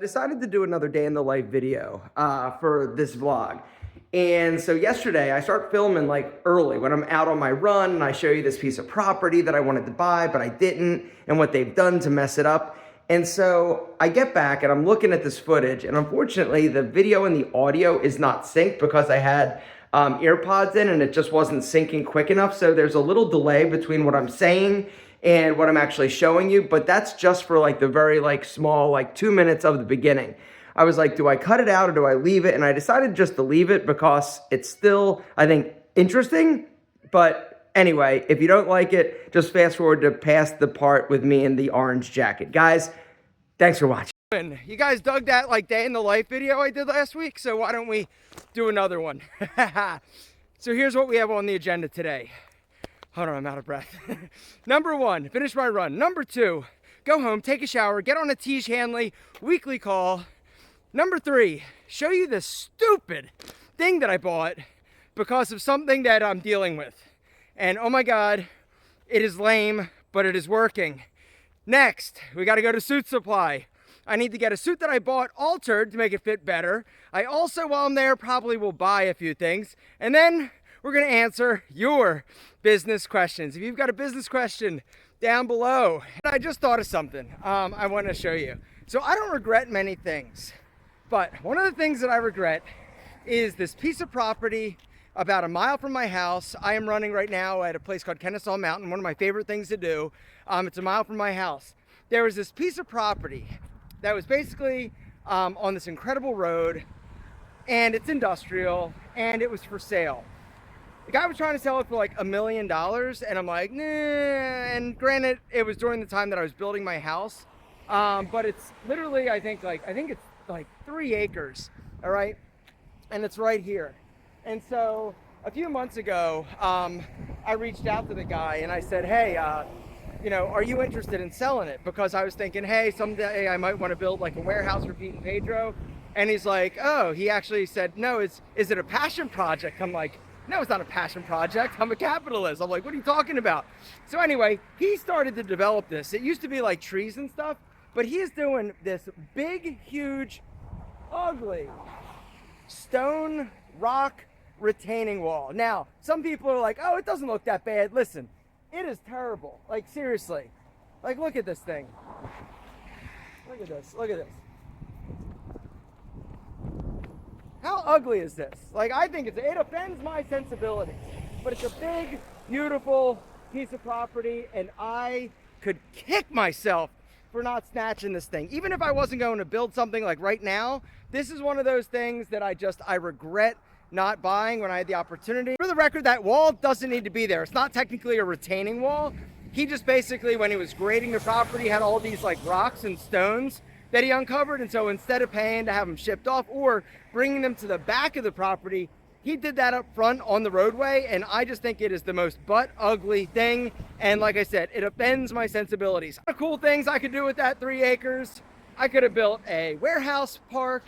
I decided to do another day in the life video for this vlog. And so yesterday I start filming like early when I'm out on my run, and I show you this piece of property that I wanted to buy, but I didn't, and what they've done to mess it up. And so I get back and I'm looking at this footage, and unfortunately the video and the audio is not synced because I had earpods in and it just wasn't syncing quick enough. So there's a little delay between what I'm saying and what I'm actually showing you, but that's just for like the very small 2 minutes of the beginning. I was like, do I cut it out or do I leave it? And I decided just to leave it because it's still, I think, interesting. But anyway, if you don't like it, just fast forward to past the part with me in the orange jacket. Guys, thanks for watching. You guys dug that day in the life video I did last week, so why don't we do another one? So here's what we have on the agenda today. Hold on, I'm out of breath. Number 1, finish my run. Number 2, go home, take a shower, get on a Tiege Hanley weekly call. Number 3, show you this stupid thing that I bought because of something that I'm dealing with. And oh my God, it is lame, but it is working. Next, we gotta go to Suit Supply. I need to get a suit that I bought altered to make it fit better. I also, while I'm there, probably will buy a few things. And then we're gonna answer your business questions. If you've got a business question, down below. And I just thought of something I want to show you. So I don't regret many things, but one of the things that I regret is this piece of property about a mile from my house. I am running right now at a place called Kennesaw Mountain, one of my favorite things to do. It's a mile from my house. There was this piece of property that was basically on this incredible road, and it's industrial, and it was for sale. The guy was trying to sell it for like $1 million, and I'm like, nah. And granted, it was during the time that I was building my house, but it's literally, I think it's like 3 acres, all right? And it's right here. And so a few months ago, I reached out to the guy and I said, hey, are you interested in selling it? Because I was thinking, hey, someday I might want to build like a warehouse for Pete and Pedro. And he's like, oh, he actually said, no, is it a passion project? I'm like, no, it's not a passion project. I'm a capitalist. I'm like, what are you talking about? So anyway, he started to develop this. It used to be like trees and stuff, but he is doing this big, huge, ugly stone rock retaining wall. Now, some people are like, oh, it doesn't look that bad. Listen, it is terrible. Like, seriously. Like, look at this thing. Look at this. Look at this. How ugly is this? Like, I think it offends my sensibilities. But it's a big, beautiful piece of property, and I could kick myself for not snatching this thing. Even if I wasn't going to build something like right now, this is one of those things that I regret not buying when I had the opportunity. For the record, that wall doesn't need to be there. It's not technically a retaining wall. He just basically, when he was grading the property, had all these like rocks and stones that he uncovered, and so instead of paying to have them shipped off or bringing them to the back of the property, he did that up front on the roadway, and I just think it is the most butt ugly thing, and like I said, it offends my sensibilities. Cool things I could do with that 3 acres. I could have built a warehouse park,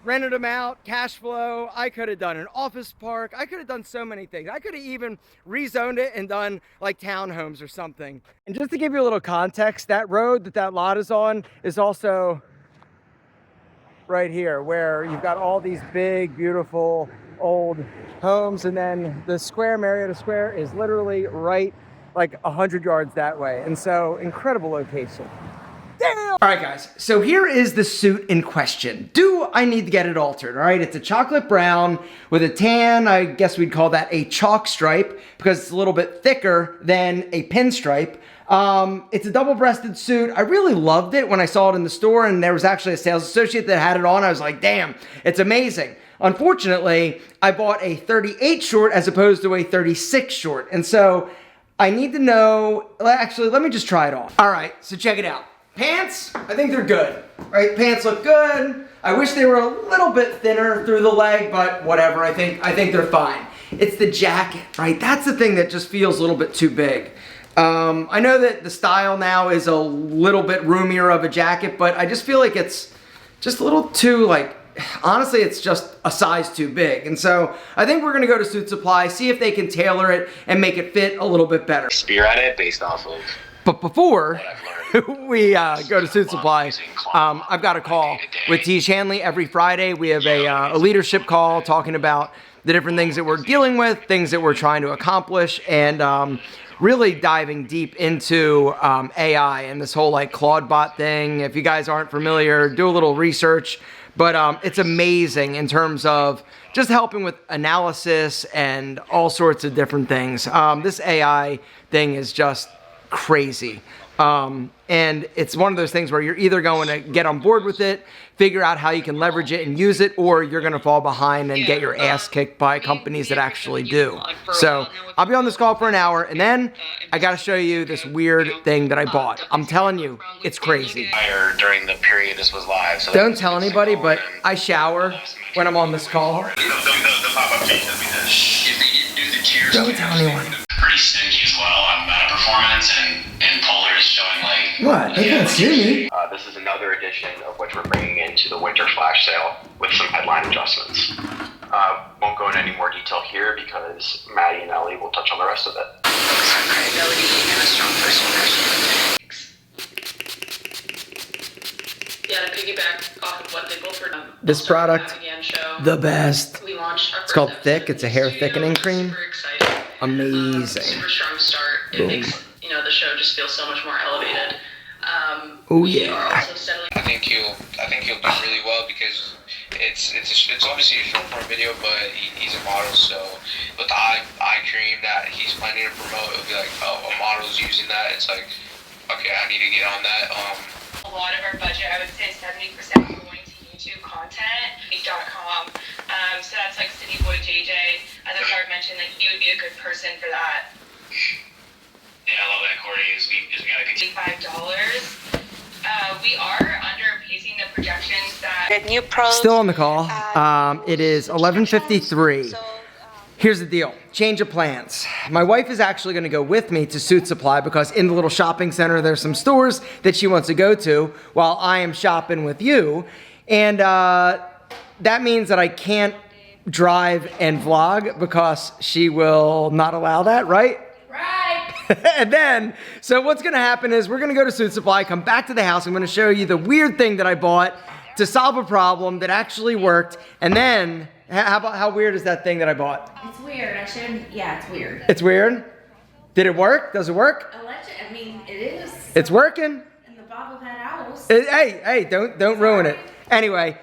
rented them out, cash flow. I could have done an office park. I could have done so many things. I could have even rezoned it and done like townhomes or something. And just to give you a little context, that road that lot is on is also right here, where you've got all these big, beautiful old homes, and then the square, Marietta Square, is literally right like 100 yards that way. And so, incredible location. Damn! All right, guys, so here is the suit in question. Do I need to get it altered? All right, it's a chocolate brown with a tan. I guess we'd call that a chalk stripe because it's a little bit thicker than a pinstripe. It's a double-breasted suit. I really loved it when I saw it in the store, and there was actually a sales associate that had it on. I was like, damn, it's amazing. Unfortunately, I bought a 38 short as opposed to a 36 short, and so I need to know, actually, let me just try it on. All right, so check it out. Pants, I think they're good, right? Pants look good. I wish they were a little bit thinner through the leg, but whatever, I think they're fine. It's the jacket, right? That's the thing that just feels a little bit too big. I know that the style now is a little bit roomier of a jacket, but I just feel like it's just a little too, honestly, it's just a size too big. And so I think we're gonna go to Suit Supply, see if they can tailor it and make it fit a little bit better. Spearhead it based off of But before we go to Suit Supply, I've got a call with Tej Hanley every Friday. We have a leadership call talking about the different things that we're dealing with, things that we're trying to accomplish, and really diving deep into AI and this whole like Claude bot thing. If you guys aren't familiar, do a little research. But it's amazing in terms of just helping with analysis and all sorts of different things. This AI thing is just crazy. And it's one of those things where you're either going to get on board with it, figure out how you can leverage it and use it, or you're going to fall behind and get your ass kicked by companies that actually do. So I'll be on this call for an hour, and then I got to show you this weird thing that I bought. I'm telling you, it's crazy. During the period this was live. So don't tell anybody, but I shower when I'm on this call. The pop-up change that we did. If they didn't do the tiers, don't tell anyone. Pretty stingy as well on meta performance, and Polar is showing like... What? They can't see me. This is another edition of which we're bringing into the winter flash sale with some headline adjustments. Won't go into any more detail here because Maddie and Ellie will touch on the rest of it. Focus on credibility and a strong first impression. Yeah, to piggyback off of what they both were done. This product, the best. We launched our it's called Thick. It's a hair thickening cream. Super exciting. Amazing. Super strong start. It makes the show just feel so much more elevated. Oh we yeah. are also settling. I think you'll do really well because it's obviously a short form video, but he's a model, so with the eye cream that he's planning to promote, it'll be like, oh, a model's using that. It's like, okay, I need to get on that. A lot of our budget, I would say 70% we're going to YouTube content, .com. So that's like City Boy JJ. As I started mentioning, like he would be a good person for that. Yeah, I love that, Corey. We gotta continue. $55. We are underpacing the projections that New pros. Still on the call. It is 11:53. Here's the deal. Change of plans. My wife is actually going to go with me to Suit Supply because in the little shopping center there's some stores that she wants to go to while I am shopping with you. And that means that I can't drive and vlog because she will not allow that, right? And then, so what's gonna happen is we're gonna go to Suit Supply, come back to the house, I'm gonna show you the weird thing that I bought to solve a problem that actually worked, and then, how weird is that thing that I bought? It's weird, yeah, it's weird. It's weird? Did it work? Does it work? I mean, it is. It's working? And the bobblehead owls. Hey, don't ruin it. Anyway,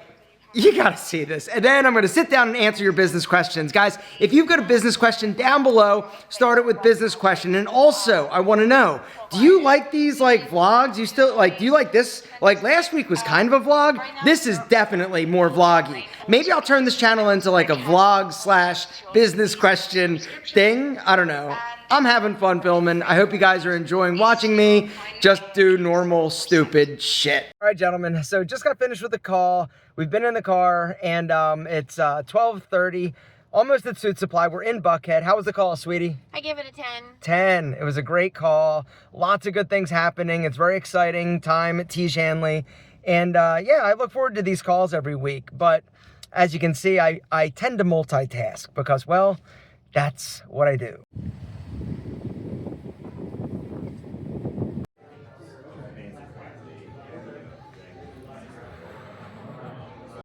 you gotta see this. And then I'm gonna sit down and answer your business questions. Guys, if you've got a business question down below, start it with business question. And also, I wanna know, do you like these like vlogs? Do you like this? Like last week was kind of a vlog. This is definitely more vloggy. Maybe I'll turn this channel into like a vlog / business question thing. I don't know. I'm having fun filming. I hope you guys are enjoying watching me just do normal, stupid shit. All right, gentlemen, so just got finished with the call. We've been in the car, and it's 12:30, almost at Suit Supply. We're in Buckhead. How was the call, sweetie? I give it a 10. 10. It was a great call. Lots of good things happening. It's very exciting time at Tej Hanley. And yeah, I look forward to these calls every week. But as you can see, I tend to multitask because, well, that's what I do.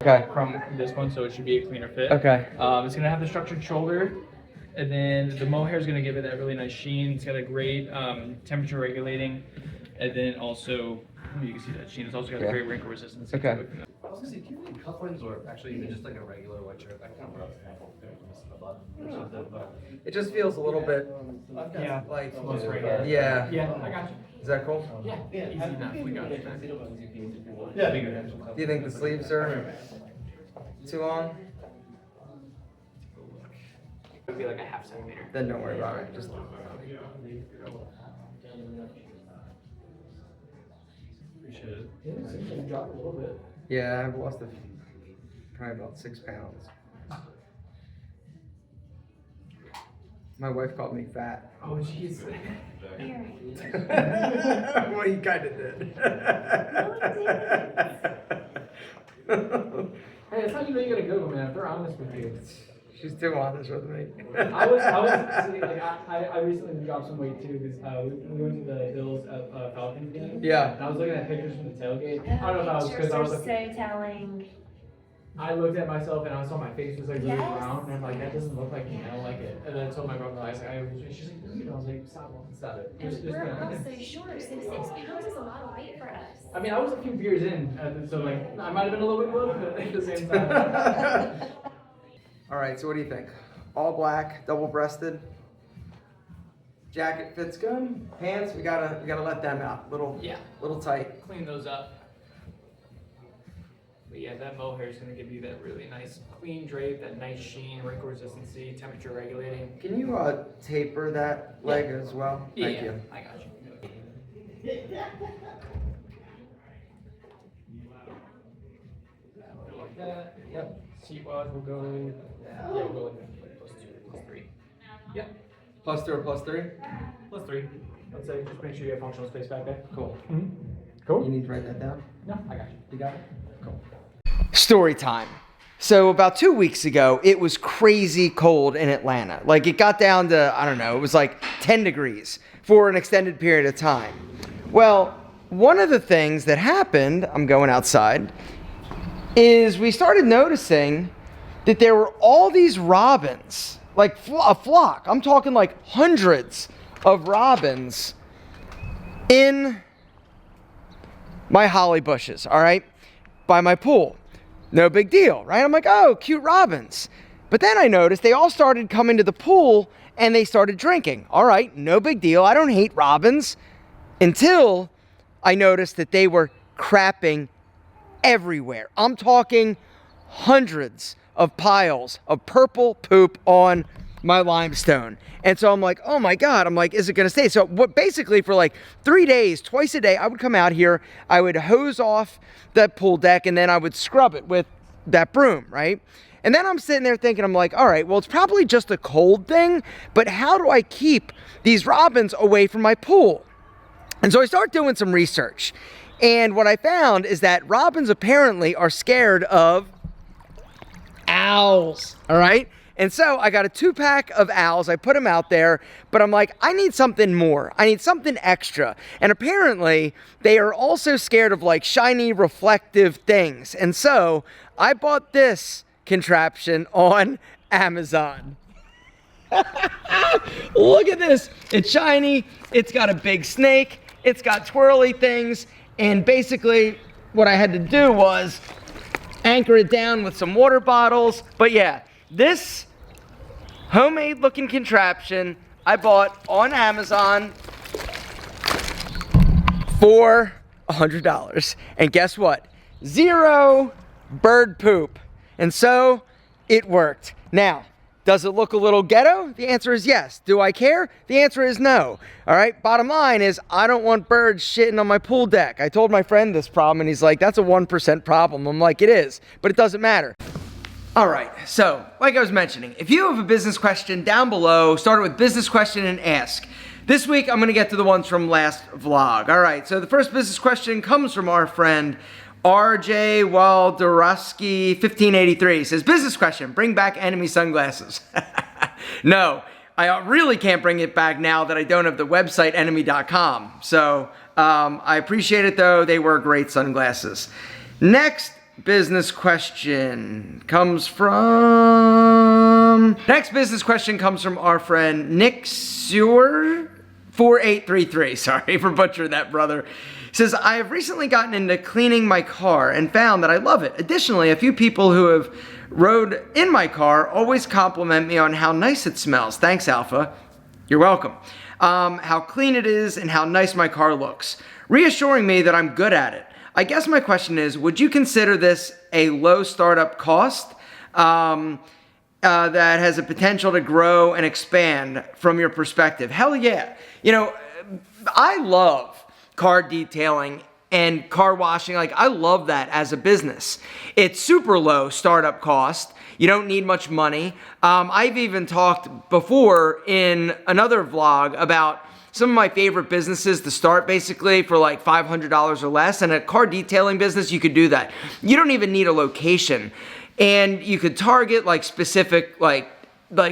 Okay. From this one, so it should be a cleaner fit. Okay. It's gonna have the structured shoulder, and then the mohair is gonna give it that really nice sheen. It's got a great temperature regulating, and then also you can see that sheen. It's also got a great wrinkle resistance. Okay. I was gonna say, do you think cufflinks or actually even just like a regular white shirt? I can't remember the button or something, but It just feels a little bit, Yeah. like, Almost right. yeah. Yeah, I got you. Is that cool? Yeah, easy enough. We got it. yeah. Do you think the sleeves are too long? It would be like a ½ centimeter. Then don't worry about it. Just yeah, I've lost probably about 6 pounds. My wife called me fat. Oh, jeez. Well, you kind of did. Hey, it's how you know you gotta go, man. If they're honest with you. She's too honest with me. I was see, like, I recently dropped some weight too because we went to the Bills Falcons game. Yeah. And I was looking at pictures from the tailgate. I don't know if that was because I was so like, telling. I looked at myself and I saw my face was like really Yes. brown and I'm like, that doesn't look like me. I don't like it. And then I told my brother, I was like, she's like, no, you don't. I was like, stop it. And we're also short, so 6 pounds is a lot of weight for us. I mean, I was a few beers in, so like I might have been a little bit bloated, but at the same time. All right, so what do you think? All black, double-breasted. Jacket fits good. Pants, we gotta let them out. Little tight. Clean those up. But yeah, that mohair is going to give you that really nice clean drape, that nice sheen, wrinkle resistancy, temperature regulating. Can you taper that leg as well? Thank Yeah, you. I got you. Like that. Yep. Seat wise, we'll go. Yeah, we'll go like +2, +3. Yep. +2 or +3? +3. Let's say just make sure you have functional space back there. Cool. Cool. You need to write that down? No, I got you. You got it? Cool. Story time. So about 2 weeks ago, it was crazy cold in Atlanta. Like it got down to, I don't know, it was like 10 degrees for an extended period of time. Well, one of the things that happened, I'm going outside, is we started noticing that there were all these robins, like a flock. I'm talking like hundreds of robins in my holly bushes, all right, by my pool. No big deal, right? I'm like, oh, cute robins. But then I noticed they all started coming to the pool and they started drinking. All right, no big deal. I don't hate robins. Until I noticed that they were crapping everywhere. I'm talking hundreds of piles of purple poop on my limestone. And so I'm like, oh my God, I'm like, is it gonna stay? So what basically for like 3 days, twice a day, I would come out here, I would hose off that pool deck and then I would scrub it with that broom, right? And then I'm sitting there thinking, I'm like, all right, well, it's probably just a cold thing, but how do I keep these robins away from my pool? And so I start doing some research. And what I found is that robins apparently are scared of owls, all right? And so I got a 2-pack of owls. I put them out there, but I'm like, I need something more. I need something extra. And apparently they are also scared of like shiny reflective things. And so I bought this contraption on Amazon. Look at this. It's shiny. It's got a big snake. It's got twirly things. And basically what I had to do was anchor it down with some water bottles. But yeah, this homemade looking contraption I bought on Amazon for $100. And guess what? 0 bird poop. And so it worked. Now, does it look a little ghetto? The answer is yes. Do I care? The answer is no. All right, bottom line is I don't want birds shitting on my pool deck. I told my friend this problem and he's like, that's a 1% problem. I'm like, it is, but it doesn't matter. All right, so like I was mentioning, if you have a business question down below, start it with business question and ask. This week, I'm gonna get to the ones from last vlog. All right, so the first business question comes from our friend, RJ Waldorowski 1583. He says, business question, bring back enemy sunglasses. No, I really can't bring it back now that I don't have the website enemy.com. So I appreciate it though, they were great sunglasses. Next business question comes from our friend Nick Sewer 4833. Sorry for butchering that, brother. He says, I have recently gotten into cleaning my car and found that I love it. Additionally, a few people who have rode in my car always compliment me on how nice it smells. Thanks, Alpha. You're welcome. How clean it is and how nice my car looks, reassuring me that I'm good at it. I guess my question is, would you consider this a low startup cost that has a potential to grow and expand from your perspective? Hell yeah. You know, I love car detailing and car washing. Like, I love that as a business. It's super low startup cost. You don't need much money. I've even talked before in another vlog about some of my favorite businesses to start basically for like $500 or less. And a car detailing business, you could do that. You don't even need a location. And you could target like specific, like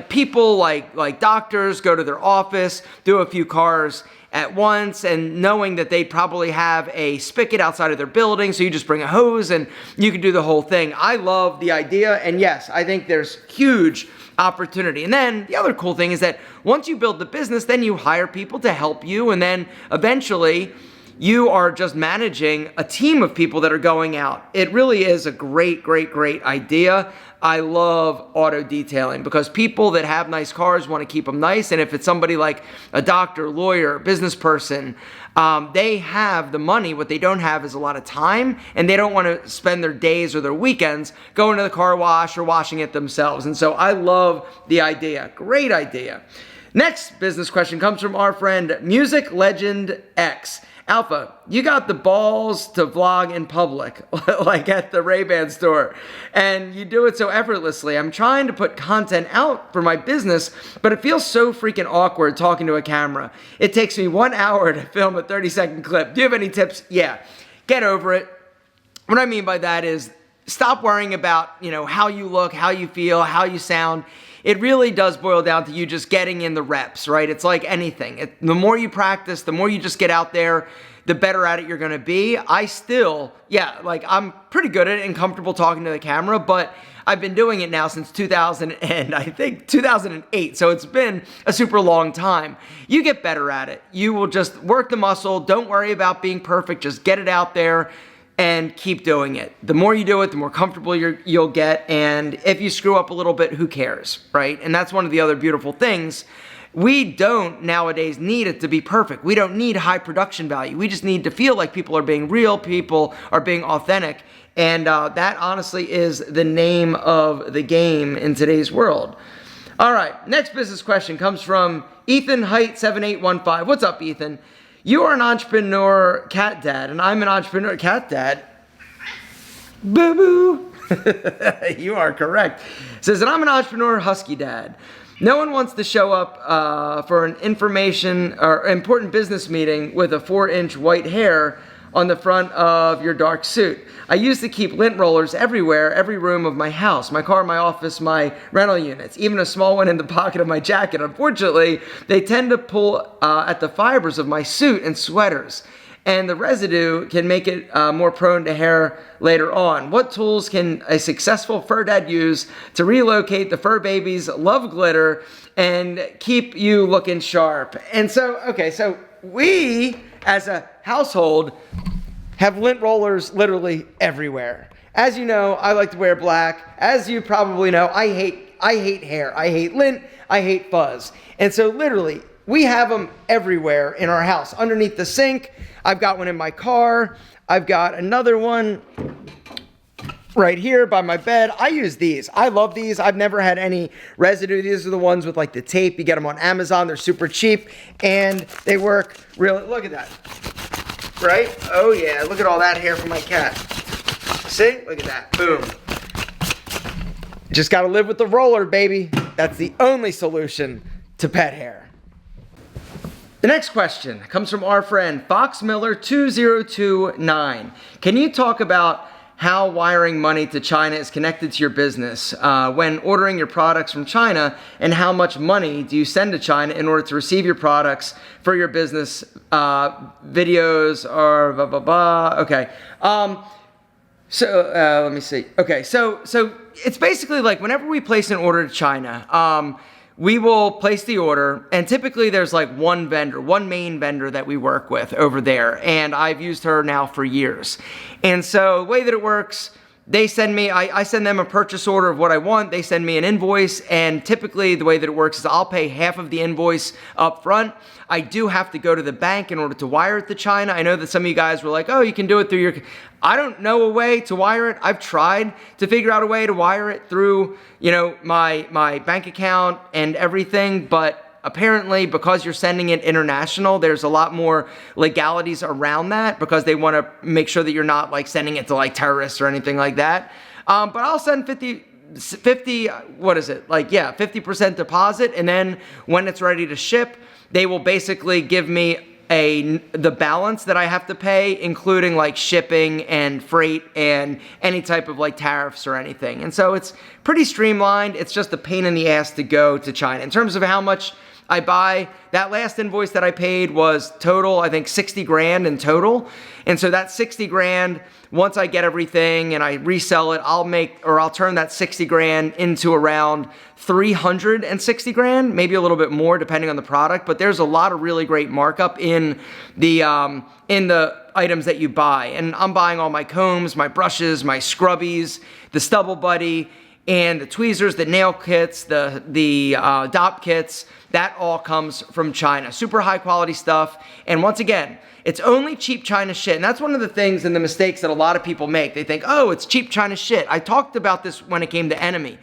people, like doctors, go to their office, do a few cars at once, and knowing that they probably have a spigot outside of their building, so you just bring a hose and you can do the whole thing. I love the idea, and yes, I think there's huge opportunity. And then the other cool thing is that once you build the business, then you hire people to help you, and then eventually you are just managing a team of people that are going out. It really is a great, great, great idea. I love auto detailing because people that have nice cars want to keep them nice. And if it's somebody like a doctor, lawyer, business person, they have the money. What they don't have is a lot of time, and they don't want to spend their days or their weekends going to the car wash or washing it themselves. And so I love the idea. Great idea. Next business question comes from our friend Music Legend X. Alpha, you got the balls to vlog in public, like at the Ray-Ban store, and you do it so effortlessly. I'm trying to put content out for my business, but it feels so freaking awkward talking to a camera. It takes me 1 hour to film a 30-second clip. Do you have any tips? Yeah, get over it. What I mean by that is stop worrying about, how you look, how you feel, how you sound. It really does boil down to you just getting in the reps, right? It's like anything. The more you practice, the more you just get out there, the better at it you're going to be. I'm pretty good at it and comfortable talking to the camera, but I've been doing it now since 2008. So it's been a super long time. You get better at it. You will just work the muscle. Don't worry about being perfect. Just get it out there and keep doing it. The more you do it, the more comfortable you'll get. And if you screw up a little bit, who cares, right? And that's one of the other beautiful things. We don't nowadays need it to be perfect. We don't need high production value. We just need to feel like people are being real, people are being authentic. And that honestly is the name of the game in today's world. All right, next business question comes from Ethan Height 7815. What's up, Ethan? You are an entrepreneur cat dad, and I'm an entrepreneur cat dad. Boo-boo. You are correct. Says that I'm an entrepreneur husky dad. No one wants to show up for an information or important business meeting with a 4-inch white hair on the front of your dark suit. I used to keep lint rollers everywhere, every room of my house, my car, my office, my rental units, even a small one in the pocket of my jacket. Unfortunately, they tend to pull at the fibers of my suit and sweaters, and the residue can make it more prone to hair later on. What tools can a successful fur dad use to relocate the fur baby's love glitter and keep you looking sharp? And so, so we, as a household, have lint rollers literally everywhere. As you know, I like to wear black. As you probably know, I hate hair. I hate lint. I hate fuzz. And so literally, we have them everywhere in our house. Underneath the sink, I've got one in my car. I've got another one right here by my bed. I use these. I love these. I've never had any residue. These are the ones with like the tape. You get them on Amazon. They're super cheap and they work really. Look at that. Right? Oh yeah, look at all that hair from my cat. See? Look at that. Boom. Just gotta live with the roller, baby. That's the only solution to pet hair. The next question comes from our friend Fox Miller 2029. Can you talk about how wiring money to China is connected to your business when ordering your products from China, and how much money do you send to China in order to receive your products for your business videos or blah, blah, blah. Okay. Let me see. Okay. So it's basically like whenever we place an order to China, we will place the order, and typically there's like one main vendor that we work with over there, and I've used her now for years. And so the way that it works, they send me, I send them a purchase order of what I want, they send me an invoice, and typically the way that it works is I'll pay half of the invoice up front. I do have to go to the bank in order to wire it to China. I know that some of you guys were like, oh, you can do it through your... I don't know a way to wire it. I've tried to figure out a way to wire it through, my bank account and everything, but apparently because you're sending it international, there's a lot more legalities around that because they want to make sure that you're not like sending it to like terrorists or anything like that. But I'll send 50% deposit, and then when it's ready to ship, they will basically give me the balance that I have to pay, including like shipping and freight and any type of like tariffs or anything. And so it's pretty streamlined. It's just a pain in the ass to go to China. In terms of how much I buy, that last invoice that I paid was total, I think 60 grand in total. And so that 60 grand, once I get everything and I resell it, I'll turn that 60 grand into around 360 grand, maybe a little bit more depending on the product. But there's a lot of really great markup in the items that you buy. And I'm buying all my combs, my brushes, my scrubbies, the stubble buddy, and the tweezers, the nail kits, the dop kits. That all comes from China. Super high quality stuff. And once again, it's only cheap China shit. And that's one of the things and the mistakes that a lot of people make. They think, oh, it's cheap China shit. I talked about this when it came to Enemy.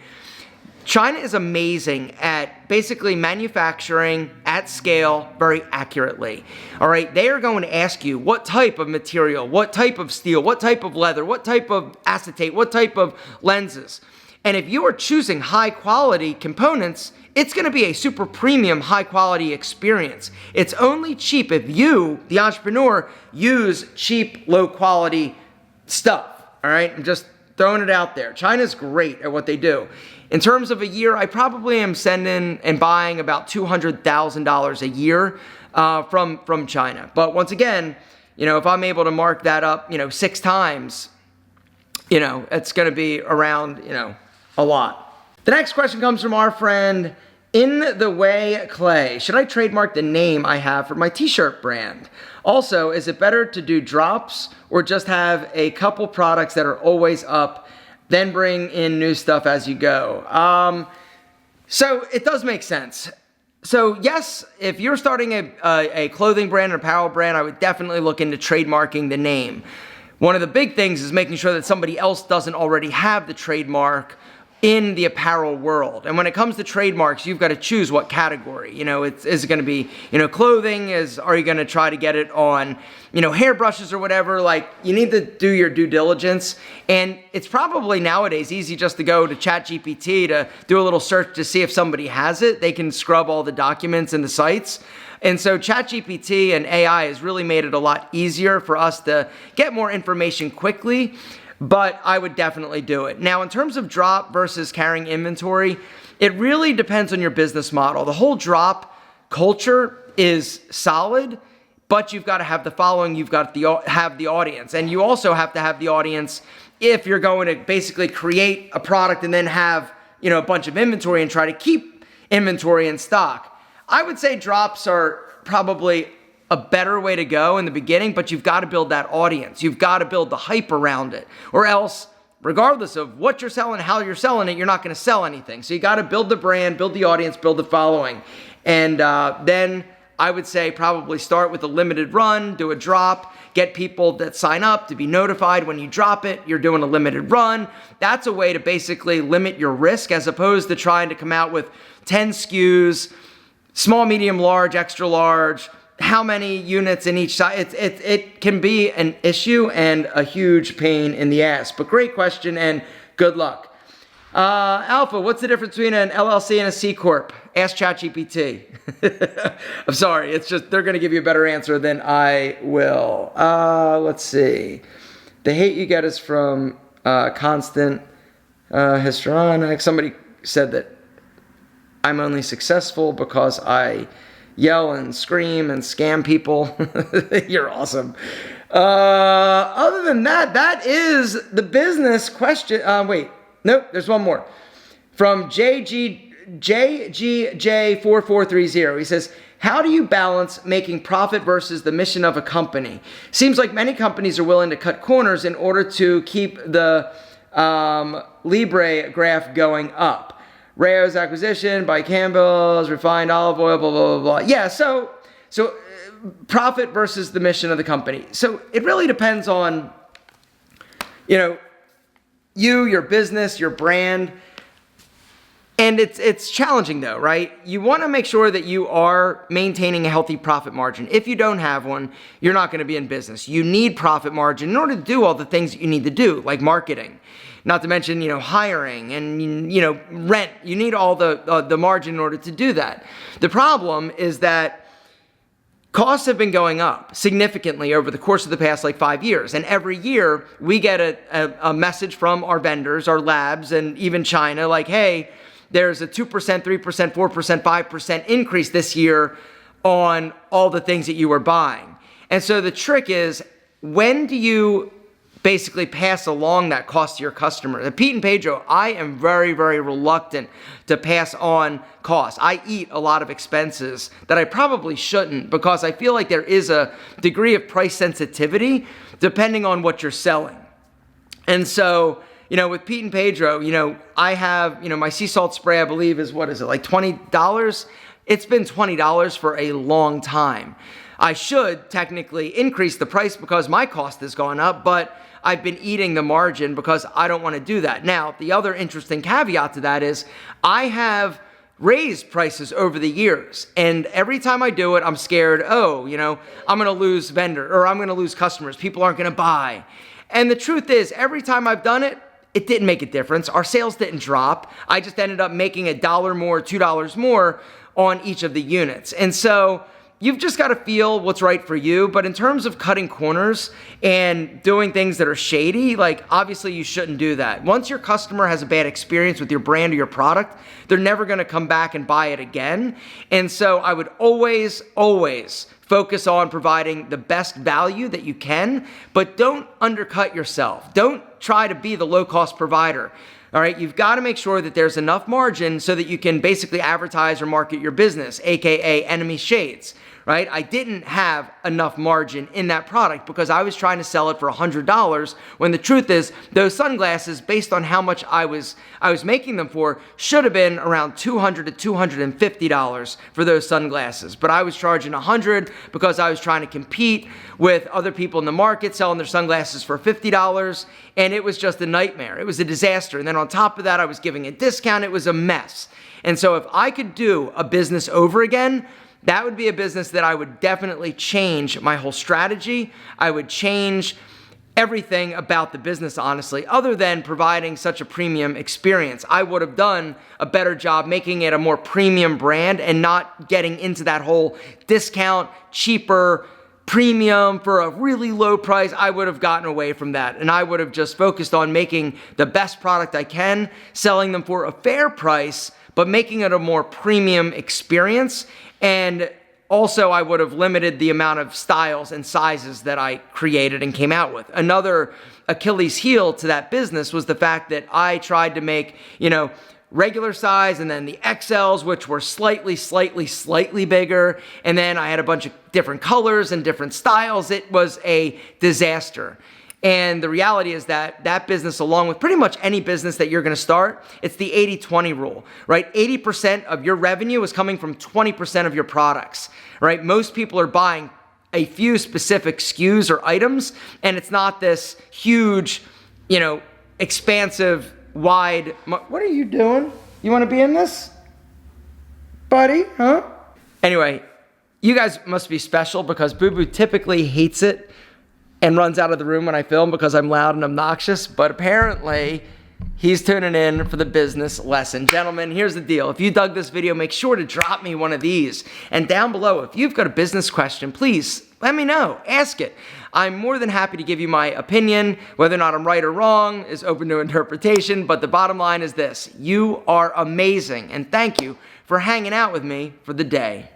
China is amazing at basically manufacturing at scale very accurately. All right, they are going to ask you what type of material, what type of steel, what type of leather, what type of acetate, what type of lenses. And if you are choosing high quality components, it's going to be a super premium high quality experience. It's only cheap if you, the entrepreneur, use cheap, low quality stuff. All right, I'm just throwing it out there. China's great at what they do. In terms of a year, I probably am sending and buying about $200,000 a year from China. But once again, if I'm able to mark that up, 6 times, it's going to be around, a lot. The next question comes from our friend In the Way Clay. Should I trademark the name I have for my t-shirt brand? Also, is it better to do drops or just have a couple products that are always up, then bring in new stuff as you go? So it does make sense. So yes, if you're starting a clothing brand or apparel brand, I would definitely look into trademarking the name. One of the big things is making sure that somebody else doesn't already have the trademark in the apparel world. And when it comes to trademarks, you've got to choose what category. Is it going to be, clothing? Are you going to try to get it on, hairbrushes or whatever? Like, you need to do your due diligence. And it's probably nowadays easy just to go to ChatGPT to do a little search to see if somebody has it. They can scrub all the documents and the sites. And so ChatGPT and AI has really made it a lot easier for us to get more information quickly. But I would definitely do it. Now, in terms of drop versus carrying inventory, it really depends on your business model. The whole drop culture is solid, but you've got to have the following, you've got to have the audience. And you also have to have the audience if you're going to basically create a product and then have, a bunch of inventory and try to keep inventory in stock. I would say drops are probably a better way to go in the beginning, but you've got to build that audience. You've got to build the hype around it, or else, regardless of what you're selling, how you're selling it, you're not going to sell anything. So you got to build the brand, build the audience, build the following. And then I would say probably start with a limited run, do a drop, get people that sign up to be notified when you drop it. You're doing a limited run. That's a way to basically limit your risk as opposed to trying to come out with 10 SKUs, small, medium, large, extra large, how many units in each size. It can be an issue and a huge pain in the ass. But great question and good luck. Alpha, what's the difference between an LLC and a C Corp? Ask ChatGPT. I'm sorry, it's just they're going to give you a better answer than I will. Let's see. The hate you get is from constant histrionic. Somebody said that I'm only successful because I yell and scream and scam people. You're awesome. Other than that, that is the business question. Wait, nope, there's one more. From JGJ4430. He says, how do you balance making profit versus the mission of a company? Seems like many companies are willing to cut corners in order to keep the Libre graph going up. Rayo's acquisition by Campbell's, refined olive oil, blah, blah, blah, blah. Yeah, so profit versus the mission of the company. So it really depends on, you, your business, your brand. And it's challenging though, right? You want to make sure that you are maintaining a healthy profit margin. If you don't have one, you're not going to be in business. You need profit margin in order to do all the things that you need to do, like marketing. Not to mention, hiring and, rent. You need all the margin in order to do that. The problem is that costs have been going up significantly over the course of the past like 5 years. And every year we get a message from our vendors, our labs, and even China like, hey, there's a 2%, 3%, 4%, 5% increase this year on all the things that you were buying. And so the trick is, when do you basically pass along that cost to your customer? At Pete and Pedro, I am very, very reluctant to pass on costs. I eat a lot of expenses that I probably shouldn't, because I feel like there is a degree of price sensitivity depending on what you're selling. And so, with Pete and Pedro, I have, my sea salt spray, I believe is, what is it, like $20? It's been $20 for a long time. I should technically increase the price because my cost has gone up, but I've been eating the margin because I don't want to do that. Now, the other interesting caveat to that is I have raised prices over the years, and every time I do it, I'm scared, I'm going to lose vendor, or I'm going to lose customers. People aren't going to buy. And the truth is, every time I've done it, it didn't make a difference. Our sales didn't drop. I just ended up making $1 more, $2 more on each of the units. And so you've just got to feel what's right for you. But in terms of cutting corners and doing things that are shady, like, obviously you shouldn't do that. Once your customer has a bad experience with your brand or your product, they're never going to come back and buy it again. And so I would always focus on providing the best value that you can, but don't undercut yourself. Don't try to be the low-cost provider. All right, you've got to make sure that there's enough margin so that you can basically advertise or market your business, aka enemy shades, right? I didn't have enough margin in that product because I was trying to sell it for $100, when the truth is those sunglasses, based on how much I was making them for, should have been around $200 to $250 for those sunglasses. But I was charging $100 because I was trying to compete with other people in the market selling their sunglasses for $50, and it was just a nightmare. It was a disaster. And then on top of that, I was giving a discount. It was a mess. And so if I could do a business over again, that would be a business that I would definitely change my whole strategy. I would change everything about the business, honestly, other than providing such a premium experience. I would have done a better job making it a more premium brand and not getting into that whole discount, cheaper, premium for a really low price. I would have gotten away from that, and I would have just focused on making the best product I can, selling them for a fair price, but making it a more premium experience. And also, I would have limited the amount of styles and sizes that I created and came out with. Another Achilles heel to that business was the fact that I tried to make, regular size, and then the XLs, which were slightly bigger. And then I had a bunch of different colors and different styles. It was a disaster. And the reality is that that business, along with pretty much any business that you're going to start, it's the 80-20 rule, right? 80% of your revenue is coming from 20% of your products, right? Most people are buying a few specific SKUs or items, and it's not this huge, expansive, wide. What are you doing? You want to be in this, buddy? Huh? Anyway, you guys must be special, because Boo Boo typically hates it and runs out of the room when I film because I'm loud and obnoxious, but apparently he's tuning in for the business lesson. Gentlemen, here's the deal. If you dug this video, make sure to drop me one of these. And down below, if you've got a business question, please let me know. Ask it. I'm more than happy to give you my opinion. Whether or not I'm right or wrong is open to interpretation, but the bottom line is this: you are amazing, and thank you for hanging out with me for the day.